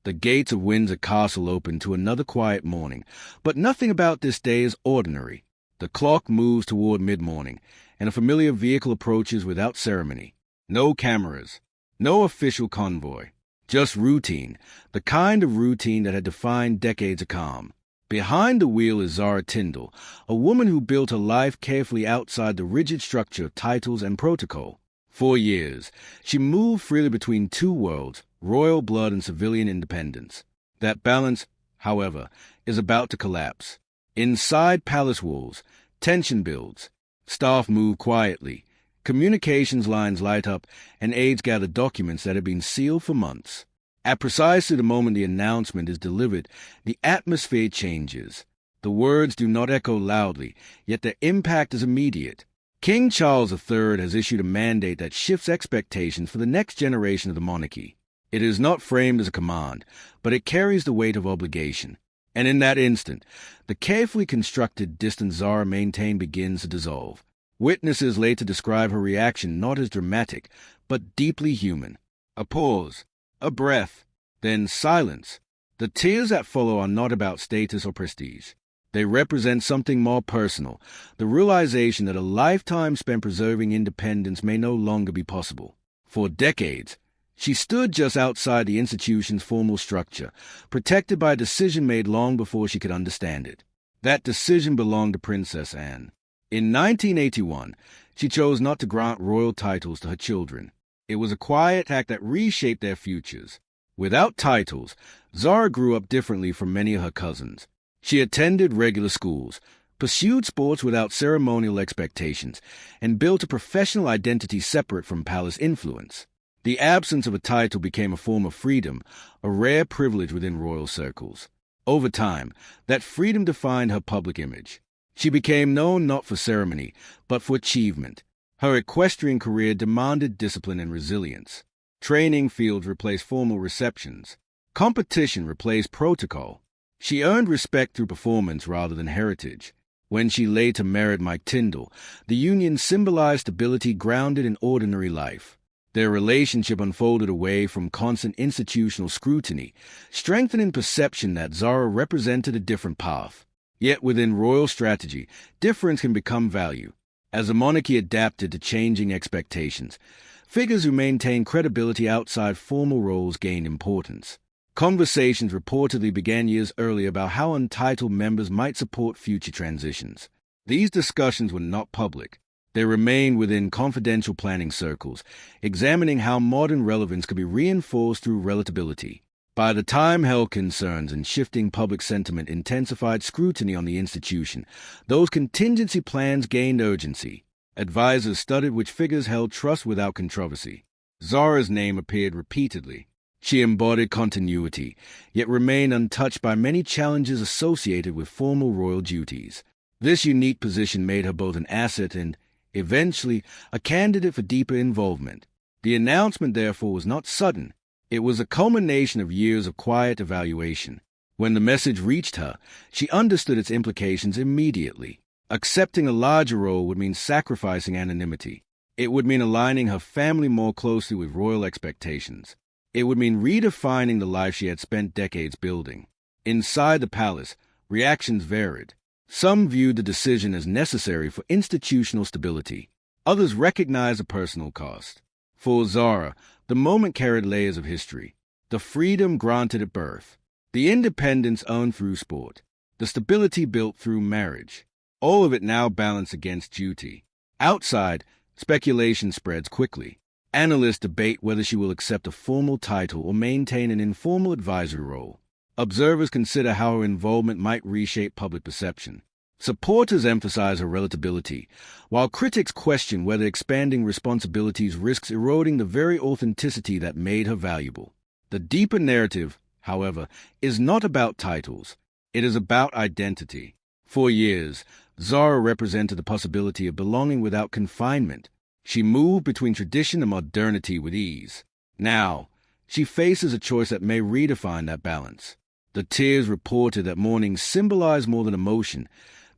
The gates of Windsor Castle open to another quiet morning, but nothing about this day is ordinary. The clock moves toward mid-morning, and a familiar vehicle approaches without ceremony. No cameras, no official convoy, just routine, the kind of routine that had defined decades of calm. Behind the wheel is Zara Tindall, a woman who built her life carefully outside the rigid structure of titles and protocol. For years, she moved freely between two worlds, royal blood and civilian independence. That balance, however, is about to collapse. Inside palace walls, tension builds. Staff move quietly. Communications lines light up, and aides gather documents that have been sealed for months. At precisely the moment the announcement is delivered, the atmosphere changes. The words do not echo loudly, yet their impact is immediate. King Charles III has issued a mandate that shifts expectations for the next generation of the monarchy. It is not framed as a command, but it carries the weight of obligation. And in that instant, the carefully constructed distance Zara maintained begins to dissolve. Witnesses later describe her reaction not as dramatic, but deeply human. A pause, a breath, then silence. The tears that follow are not about status or prestige. They represent something more personal, the realization that a lifetime spent preserving independence may no longer be possible. For decades, she stood just outside the institution's formal structure, protected by a decision made long before she could understand it. That decision belonged to Princess Anne. In 1981, she chose not to grant royal titles to her children. It was a quiet act that reshaped their futures. Without titles, Zara grew up differently from many of her cousins. She attended regular schools, pursued sports without ceremonial expectations, and built a professional identity separate from palace influence. The absence of a title became a form of freedom, a rare privilege within royal circles. Over time, that freedom defined her public image. She became known not for ceremony, but for achievement. Her equestrian career demanded discipline and resilience. Training fields replaced formal receptions. Competition replaced protocol. She earned respect through performance rather than heritage. When she later married Mike Tindall, the union symbolized stability grounded in ordinary life. Their relationship unfolded away from constant institutional scrutiny, strengthening perception that Zara represented a different path. Yet within royal strategy, difference can become value. As the monarchy adapted to changing expectations, figures who maintained credibility outside formal roles gained importance. Conversations reportedly began years earlier about how untitled members might support future transitions. These discussions were not public. They remained within confidential planning circles, examining how modern relevance could be reinforced through relatability. By the time health concerns and shifting public sentiment intensified scrutiny on the institution, those contingency plans gained urgency. Advisors studied which figures held trust without controversy. Zara's name appeared repeatedly. She embodied continuity, yet remained untouched by many challenges associated with formal royal duties. This unique position made her both an asset and, eventually, a candidate for deeper involvement. The announcement, therefore, was not sudden. It was a culmination of years of quiet evaluation. When the message reached her, she understood its implications immediately. Accepting a larger role would mean sacrificing anonymity. It would mean aligning her family more closely with royal expectations. It would mean redefining the life she had spent decades building. Inside the palace, reactions varied. Some viewed the decision as necessary for institutional stability. Others recognized the personal cost. For Zara, the moment carried layers of history. The freedom granted at birth. The independence earned through sport. The stability built through marriage. All of it now balanced against duty. Outside, speculation spreads quickly. Analysts debate whether she will accept a formal title or maintain an informal advisory role. Observers consider how her involvement might reshape public perception. Supporters emphasize her relatability, while critics question whether expanding responsibilities risks eroding the very authenticity that made her valuable. The deeper narrative, however, is not about titles. It is about identity. For years, Zara represented the possibility of belonging without confinement. She moved between tradition and modernity with ease. Now, she faces a choice that may redefine that balance. The tears reported that morning symbolize more than emotion.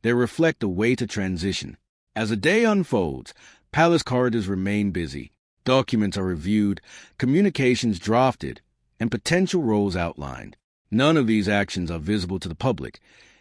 They reflect the weight of transition. As the day unfolds, palace corridors remain busy. Documents are reviewed, communications drafted, and potential roles outlined. None of these actions are visible to the public,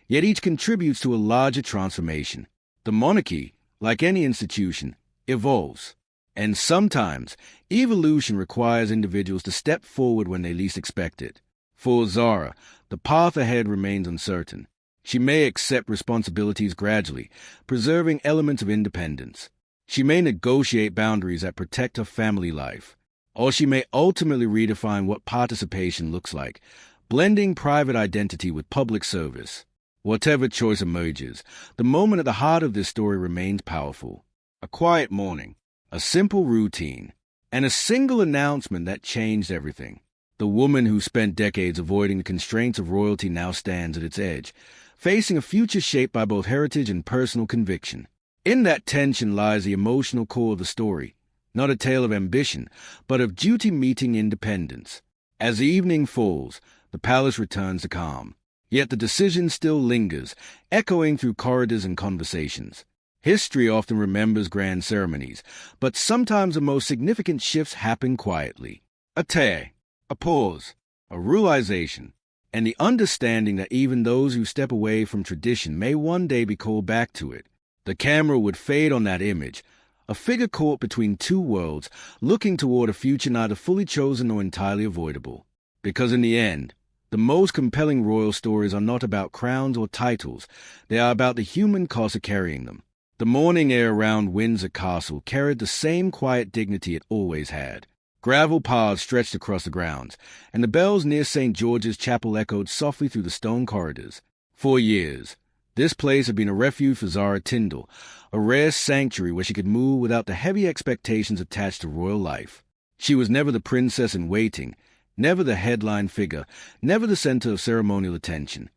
yet each contributes to a larger transformation. The monarchy, like any institution, evolves. And sometimes, evolution requires individuals to step forward when they least expect it. For Zara, the path ahead remains uncertain. She may accept responsibilities gradually, preserving elements of independence. She may negotiate boundaries that protect her family life. Or she may ultimately redefine what participation looks like, blending private identity with public service. Whatever choice emerges, the moment at the heart of this story remains powerful. A quiet morning, a simple routine, and a single announcement that changed everything. The woman who spent decades avoiding the constraints of royalty now stands at its edge, facing a future shaped by both heritage and personal conviction. In that tension lies the emotional core of the story, not a tale of ambition, but of duty meeting independence. As the evening falls, the palace returns to calm. Yet the decision still lingers, echoing through corridors and conversations. History often remembers grand ceremonies, but sometimes the most significant shifts happen quietly. A tear, a pause, a realization, and the understanding that even those who step away from tradition may one day be called back to it. The camera would fade on that image, a figure caught between two worlds, looking toward a future neither fully chosen nor entirely avoidable. Because in the end, the most compelling royal stories are not about crowns or titles, they are about the human cost of carrying them. The morning air around Windsor Castle carried the same quiet dignity it always had. Gravel paths stretched across the grounds, and the bells near St. George's Chapel echoed softly through the stone corridors. For years, this place had been a refuge for Zara Tindall, a rare sanctuary where she could move without the heavy expectations attached to royal life. She was never the princess in waiting, never the headline figure, never the center of ceremonial attention.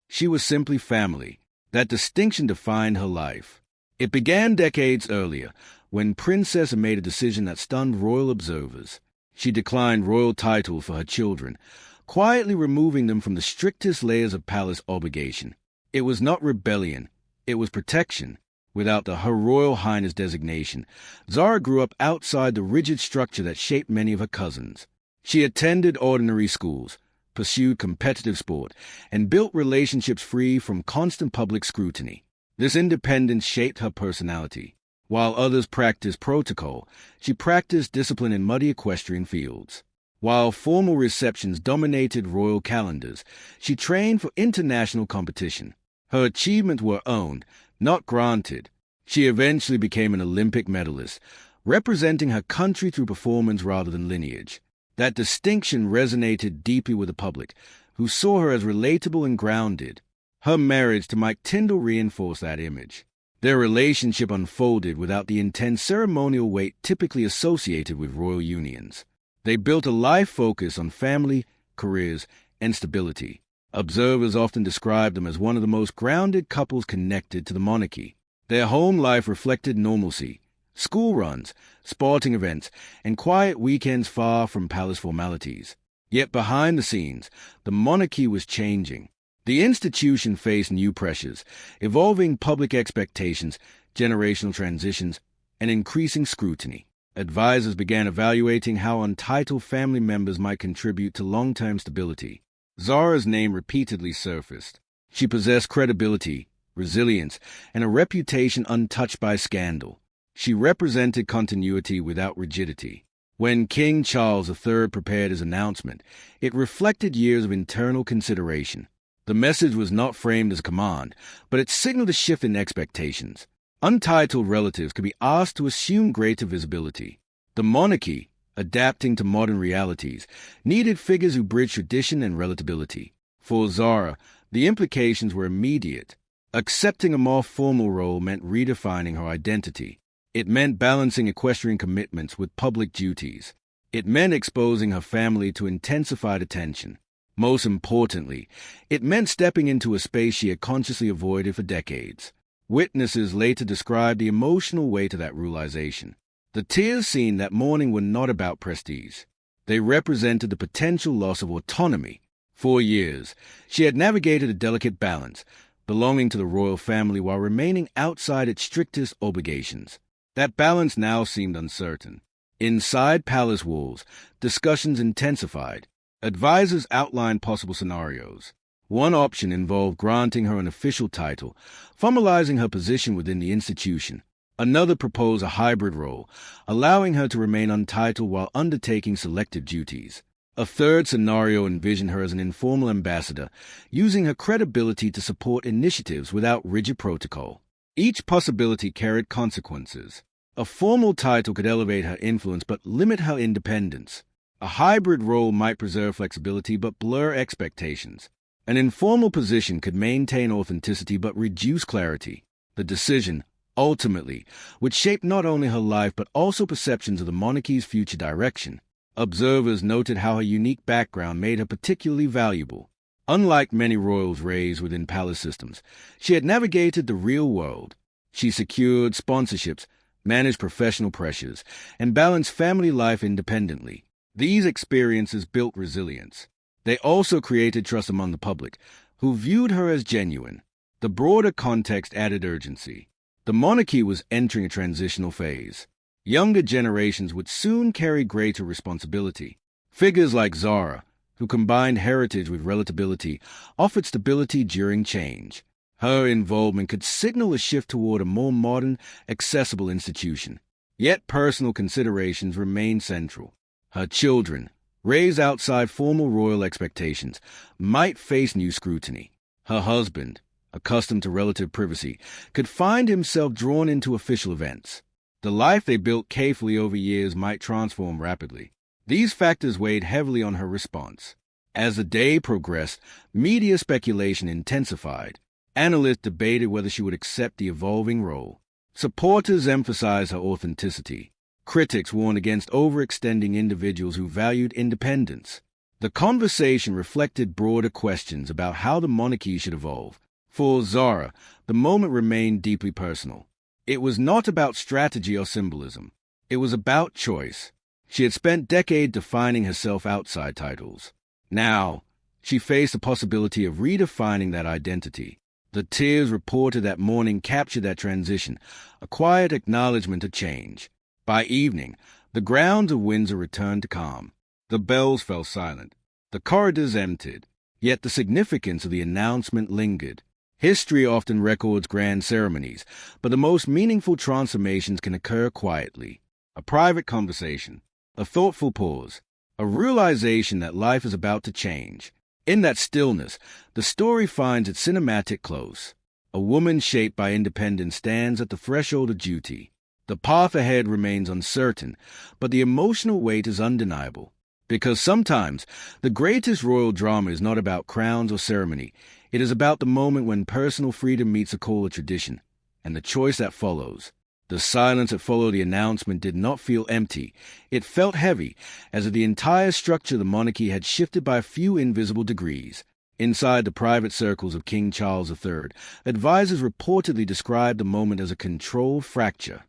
She was simply family. That distinction defined her life. It began decades earlier, when Princess made a decision that stunned royal observers. She declined royal title for her children, quietly removing them from the strictest layers of palace obligation. It was not rebellion, it was protection. Without the Her Royal Highness designation, Zara grew up outside the rigid structure that shaped many of her cousins. She attended ordinary schools, pursued competitive sport, and built relationships free from constant public scrutiny. This independence shaped her personality. While others practiced protocol, she practiced discipline in muddy equestrian fields. While formal receptions dominated royal calendars, she trained for international competition. Her achievements were owned, not granted. She eventually became an Olympic medalist, representing her country through performance rather than lineage. That distinction resonated deeply with the public, who saw her as relatable and grounded. Her marriage to Mike Tindall reinforced that image. Their relationship unfolded without the intense ceremonial weight typically associated with royal unions. They built a life focused on family, careers, and stability. Observers often describe them as one of the most grounded couples connected to the monarchy. Their home life reflected normalcy, school runs, sporting events, and quiet weekends far from palace formalities. Yet behind the scenes, the monarchy was changing. The institution faced new pressures, evolving public expectations, generational transitions, and increasing scrutiny. Advisors began evaluating how untitled family members might contribute to long-term stability. Zara's name repeatedly surfaced. She possessed credibility, resilience, and a reputation untouched by scandal. She represented continuity without rigidity. When King Charles III prepared his announcement, it reflected years of internal consideration. The message was not framed as a command, but it signaled a shift in expectations. Untitled relatives could be asked to assume greater visibility. The monarchy, adapting to modern realities, needed figures who bridged tradition and relatability. For Zara, the implications were immediate. Accepting a more formal role meant redefining her identity. It meant balancing equestrian commitments with public duties. It meant exposing her family to intensified attention. Most importantly, it meant stepping into a space she had consciously avoided for decades. Witnesses later described the emotional weight of that realization. The tears seen that morning were not about prestige. They represented the potential loss of autonomy. For years, she had navigated a delicate balance, belonging to the royal family while remaining outside its strictest obligations. That balance now seemed uncertain. Inside palace walls, discussions intensified. Advisors outlined possible scenarios. One option involved granting her an official title, formalizing her position within the institution. Another proposed a hybrid role, allowing her to remain untitled while undertaking selective duties. A third scenario envisioned her as an informal ambassador, using her credibility to support initiatives without rigid protocol. Each possibility carried consequences. A formal title could elevate her influence but limit her independence. A hybrid role might preserve flexibility but blur expectations. An informal position could maintain authenticity but reduce clarity. The decision, ultimately, would shape not only her life but also perceptions of the monarchy's future direction. Observers noted how her unique background made her particularly valuable. Unlike many royals raised within palace systems, she had navigated the real world. She secured sponsorships, managed professional pressures, and balanced family life independently. These experiences built resilience. They also created trust among the public, who viewed her as genuine. The broader context added urgency. The monarchy was entering a transitional phase. Younger generations would soon carry greater responsibility. Figures like Zara, who combined heritage with relatability, offered stability during change. Her involvement could signal a shift toward a more modern, accessible institution. Yet personal considerations remained central. Her children, raised outside formal royal expectations, might face new scrutiny. Her husband, accustomed to relative privacy, could find himself drawn into official events. The life they built carefully over years might transform rapidly. These factors weighed heavily on her response. As the day progressed, media speculation intensified. Analysts debated whether she would accept the evolving role. Supporters emphasized her authenticity. Critics warned against overextending individuals who valued independence. The conversation reflected broader questions about how the monarchy should evolve. For Zara, the moment remained deeply personal. It was not about strategy or symbolism. It was about choice. She had spent decades defining herself outside titles. Now, she faced the possibility of redefining that identity. The tears reported that morning captured that transition, a quiet acknowledgement of change. By evening, the grounds of Windsor returned to calm. The bells fell silent. The corridors emptied. Yet the significance of the announcement lingered. History often records grand ceremonies, but the most meaningful transformations can occur quietly. A private conversation, a thoughtful pause, a realization that life is about to change. In that stillness, the story finds its cinematic close. A woman shaped by independence stands at the threshold of duty. The path ahead remains uncertain, but the emotional weight is undeniable. Because sometimes, the greatest royal drama is not about crowns or ceremony. It is about the moment when personal freedom meets a call of tradition, and the choice that follows. The silence that followed the announcement did not feel empty. It felt heavy, as if the entire structure of the monarchy had shifted by a few invisible degrees. Inside the private circles of King Charles III, advisors reportedly described the moment as a controlled fracture.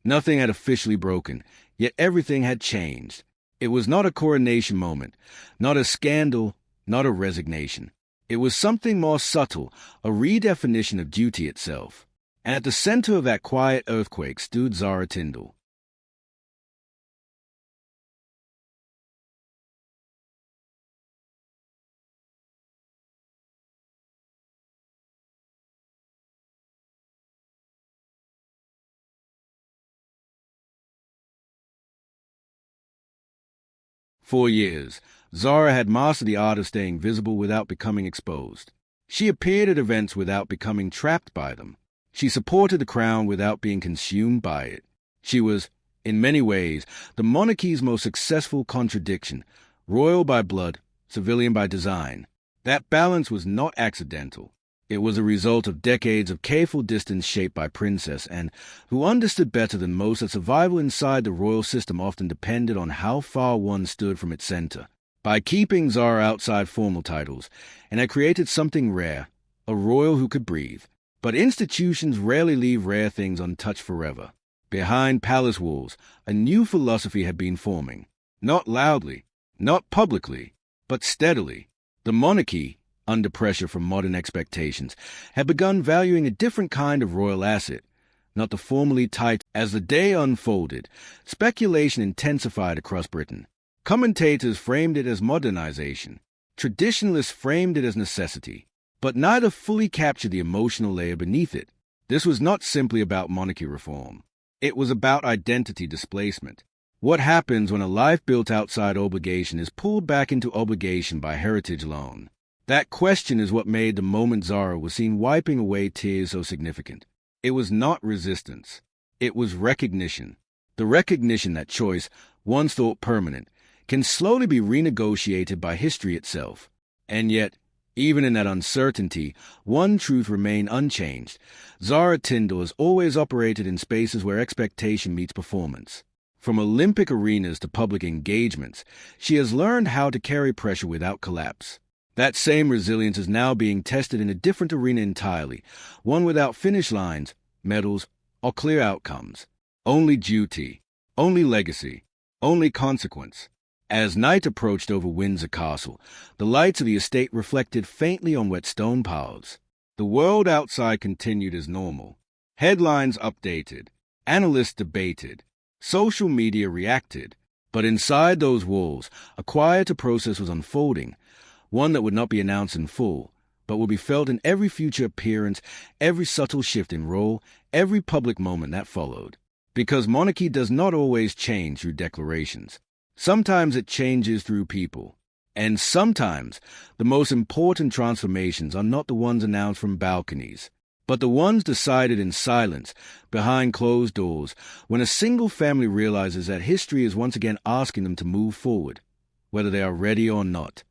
Nothing had officially broken, yet everything had changed. It was not a coronation moment, not a scandal, not a resignation. It was something more subtle, a redefinition of duty itself. And at the center of that quiet earthquake stood Zara Tindall. For years, Zara had mastered the art of staying visible without becoming exposed. She appeared at events without becoming trapped by them. She supported the crown without being consumed by it. She was, in many ways, the monarchy's most successful contradiction, royal by blood, civilian by design. That balance was not accidental. It was a result of decades of careful distance shaped by princess and who understood better than most that survival inside the royal system often depended on how far one stood from its center. By keeping Zara outside formal titles, and had created something rare, a royal who could breathe. But institutions rarely leave rare things untouched forever. Behind palace walls, a new philosophy had been forming. Not loudly, not publicly, but steadily. The monarchy, under pressure from modern expectations, had begun valuing a different kind of royal asset, not the formally titled. As the day unfolded, speculation intensified across Britain. Commentators framed it as modernization. Traditionalists framed it as necessity. But neither fully captured the emotional layer beneath it. This was not simply about monarchy reform. It was about identity displacement. What happens when a life built outside obligation is pulled back into obligation by heritage alone? That question is what made the moment Zara was seen wiping away tears so significant. It was not resistance. It was recognition. The recognition that choice, once thought permanent, can slowly be renegotiated by history itself. And yet, even in that uncertainty, one truth remained unchanged. Zara Tindall has always operated in spaces where expectation meets performance. From Olympic arenas to public engagements, she has learned how to carry pressure without collapse. That same resilience is now being tested in a different arena entirely, one without finish lines, medals, or clear outcomes. Only duty, only legacy, only consequence. As night approached over Windsor Castle, the lights of the estate reflected faintly on wet stone paths. The world outside continued as normal. Headlines updated, analysts debated, social media reacted. But inside those walls, a quieter process was unfolding, one that would not be announced in full, but would be felt in every future appearance, every subtle shift in role, every public moment that followed. Because monarchy does not always change through declarations. Sometimes it changes through people. And sometimes the most important transformations are not the ones announced from balconies, but the ones decided in silence, behind closed doors, when a single family realizes that history is once again asking them to move forward, whether they are ready or not.